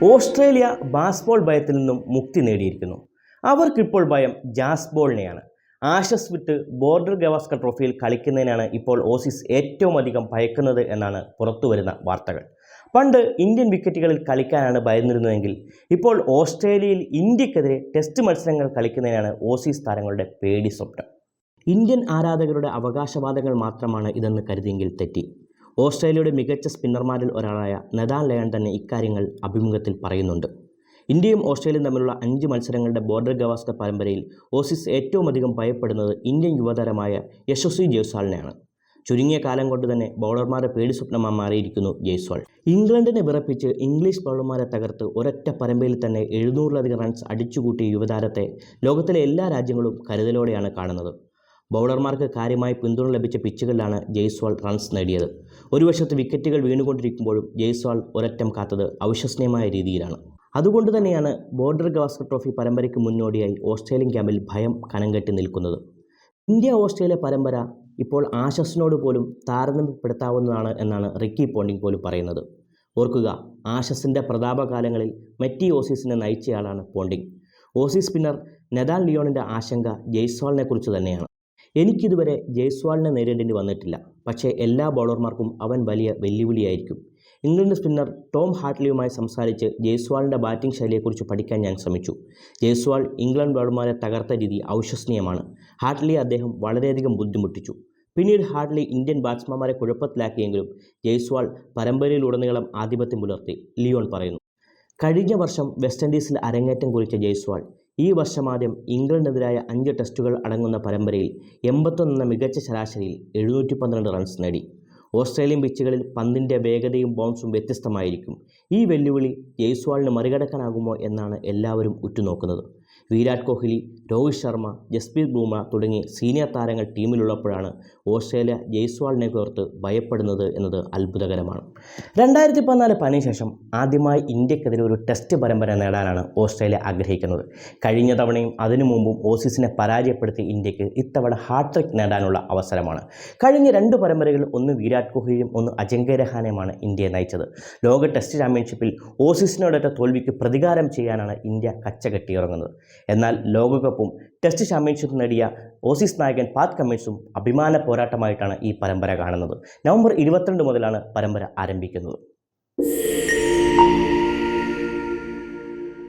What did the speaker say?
Australia Bazball ഭയത്തിൽ നിന്നും മുക്തി നേടിയിരിക്കുന്നു. അവർക്കിപ്പോൾ ഭയം ജാസ്ബോളിനെയാണ്. ആഷസ് വിട്ട് ബോർഡർ ഗവാസ്കർ ട്രോഫിയിൽ കളിക്കുന്നതിനാണ് ഇപ്പോൾ ഓസീസ് ഏറ്റവും അധികം ഭയക്കുന്നത് എന്നാണ് പുറത്തുവരുന്ന വാർത്തകൾ. പണ്ട് ഇന്ത്യൻ വിക്കറ്റുകളിൽ കളിക്കാനാണ് ഭയന്നിരുന്നതെങ്കിൽ ഇപ്പോൾ ഓസ്ട്രേലിയയിൽ ഇന്ത്യക്കെതിരെ ടെസ്റ്റ് മത്സരങ്ങൾ കളിക്കുന്നതിനാണ് ഓസീസ് താരങ്ങളുടെ പേടി സ്വപ്നം. ഇന്ത്യൻ ആരാധകരുടെ അവകാശവാദങ്ങൾ മാത്രമാണ് ഇതെന്ന് കരുതിയെങ്കിൽ തെറ്റി. ഓസ്ട്രേലിയയുടെ മികച്ച സ്പിന്നർമാരിൽ ഒരാളായ നദാൻ ലയൺ തന്നെ ഇക്കാര്യങ്ങൾ അഭിമുഖത്തിൽ പറയുന്നുണ്ട്. ഇന്ത്യയും ഓസ്ട്രേലിയയും തമ്മിലുള്ള 5 മത്സരങ്ങളുടെ ബോർഡർ ഗവാസ്കർ പരമ്പരയിൽ ഓസീസ് ഏറ്റവും അധികം ഭയപ്പെടുന്നത് ഇന്ത്യൻ യുവതാരമായ യശസ്വി ജയ്സ്വാളിനെയാണ്. ചുരുങ്ങിയ കാലം കൊണ്ട് തന്നെ ബൗളർമാരെ പേടി സ്വപ്നമായി മാറിയിരിക്കുന്നു ജയ്സ്വാൾ. ഇംഗ്ലണ്ടിനെ വിറപ്പിച്ച് ഇംഗ്ലീഷ് ബൗളർമാരെ തകർത്ത് ഒരൊറ്റ പരമ്പരയിൽ തന്നെ 700-ലധികം റൺസ് അടിച്ചുകൂട്ടിയ യുവതാരത്തെ ലോകത്തിലെ എല്ലാ രാജ്യങ്ങളും കരുതലോടെയാണ് കാണുന്നത്. ബൗളർമാർക്ക് കാര്യമായി പിന്തുണ ലഭിച്ച പിച്ചുകളിലാണ് ജയ്സ്വാൾ റൺസ് നേടിയത്. ഒരു വശത്ത് വിക്കറ്റുകൾ വീണുകൊണ്ടിരിക്കുമ്പോഴും ജയ്സ്വാൾ ഒരറ്റം കാത്തത് അവിശ്വസനീയമായ രീതിയിലാണ്. അതുകൊണ്ട് തന്നെയാണ് ബോർഡർ ഗവാസ്കർ ട്രോഫി പരമ്പരയ്ക്ക് മുന്നോടിയായി ഓസ്ട്രേലിയൻ ക്യാമ്പിൽ ഭയം കനംകെട്ടി നിൽക്കുന്നത്. ഇന്ത്യ ഓസ്ട്രേലിയ പരമ്പര ഇപ്പോൾ ആഷസിനോട് പോലും താരതമ്യപ്പെടുത്താവുന്നതാണ് എന്നാണ് റിക്കി പോണ്ടിംഗ് പോലും പറയുന്നത്. ഓർക്കുക, ആഷസിൻ്റെ പ്രതാപകാലങ്ങളിൽ മെറ്റി ഓസീസിനെ നയിച്ചയാളാണ് പോണ്ടിംഗ്. ഓസീസ് സ്പിന്നർ നദാൻ ലിയോണിൻ്റെ ആശങ്ക ജയ്സ്വാളിനെ കുറിച്ച് തന്നെയാണ്. എനിക്കിതുവരെ ജയ്സ്വാളിനെ നേരിടേണ്ടി വന്നിട്ടില്ല, പക്ഷേ എല്ലാ ബൗളർമാർക്കും അവൻ വലിയ വെല്ലുവിളിയായിരിക്കും. ഇംഗ്ലണ്ട് സ്പിന്നർ ടോം ഹാർട്ട്ലിയുമായി സംസാരിച്ച് ജയ്സ്വാളിൻ്റെ ബാറ്റിംഗ് ശൈലിയെക്കുറിച്ച് പഠിക്കാൻ ഞാൻ ശ്രമിച്ചു. ജയ്സ്വാൾ ഇംഗ്ലണ്ട് ബൗളർമാരെ തകർത്ത രീതി അവിശ്വസനീയമാണ്. ഹാർട്ട്ലിയെ അദ്ദേഹം വളരെയധികം ബുദ്ധിമുട്ടിച്ചു. പിന്നീട് ഹാർട്ട്ലി ഇന്ത്യൻ ബാറ്റ്സ്മാൻമാരെ കുഴപ്പത്തിലാക്കിയെങ്കിലും ജയ്സ്വാൾ പരമ്പരയിലുടനീളം ആധിപത്യം പുലർത്തി, ലിയോൺ പറയുന്നു. കഴിഞ്ഞ വർഷം വെസ്റ്റ് ഇൻഡീസിൽ അരങ്ങേറ്റം കുറിച്ച ജയ്സ്വാൾ ഈ വർഷമാദ്യം ഇംഗ്ലണ്ടിനെതിരായ 5 ടെസ്റ്റുകൾ അടങ്ങുന്ന പരമ്പരയിൽ 81 എന്ന മികച്ച ശരാശരിയിൽ 712 റൺസ് നേടി. ഓസ്ട്രേലിയൻ പിച്ചുകളിൽ പന്തിൻ്റെ വേഗതയും ബൗൺസും വ്യത്യസ്തമായിരിക്കും. ഈ വെല്ലുവിളി ജയ്സ്വാളിന് മറികടക്കാനാകുമോ എന്നാണ് എല്ലാവരും ഉറ്റുനോക്കുന്നത്. വിരാട് കോഹ്ലി, രോഹിത് ശർമ്മ, ജസ്പ്രീത് ബുംറ തുടങ്ങി സീനിയർ താരങ്ങൾ ടീമിലുള്ളപ്പോഴാണ് ഓസ്ട്രേലിയ ജയ്സ്വാളിനെ കോർത്ത് ഭയപ്പെടുന്നത് എന്നത് അത്ഭുതകരമാണ്. 2014 ശേഷം ആദ്യമായി ഇന്ത്യക്കെതിരെ ഒരു ടെസ്റ്റ് പരമ്പര നേടാനാണ് ഓസ്ട്രേലിയ ആഗ്രഹിക്കുന്നത്. കഴിഞ്ഞ തവണയും അതിനു മുമ്പും ഓസീസിനെ പരാജയപ്പെടുത്തി ഇന്ത്യക്ക് ഇത്തവണ ഹാട്രിക് നേടാനുള്ള അവസരമാണ്. കഴിഞ്ഞ 2 പരമ്പരകളിൽ ഒന്ന് വിരാട് കോഹ്ലിയും ഒന്ന് അജിങ്ക്യ രഹാനെയുമാണ് ഇന്ത്യയെ നയിച്ചത്. ലോക ടെസ്റ്റ് ചാമ്പ്യൻഷിപ്പിൽ ഓസീസിനോടൊറ്റ തോൽവിക്ക് പ്രതികാരം ചെയ്യാനാണ് ഇന്ത്യ കച്ചകെട്ടിയിറങ്ങുന്നത്. എന്നാൽ ലോകകപ്പും ടെസ്റ്റ് ചാമ്പ്യൻഷിപ്പ് നേടിയ ഓസീസ് നായകൻ പാറ്റ് കമ്മിൻസും അഭിമാന പോരാട്ടമായിട്ടാണ് ഈ പരമ്പര കാണുന്നത്. നവംബർ 22 മുതലാണ് പരമ്പര ആരംഭിക്കുന്നത്.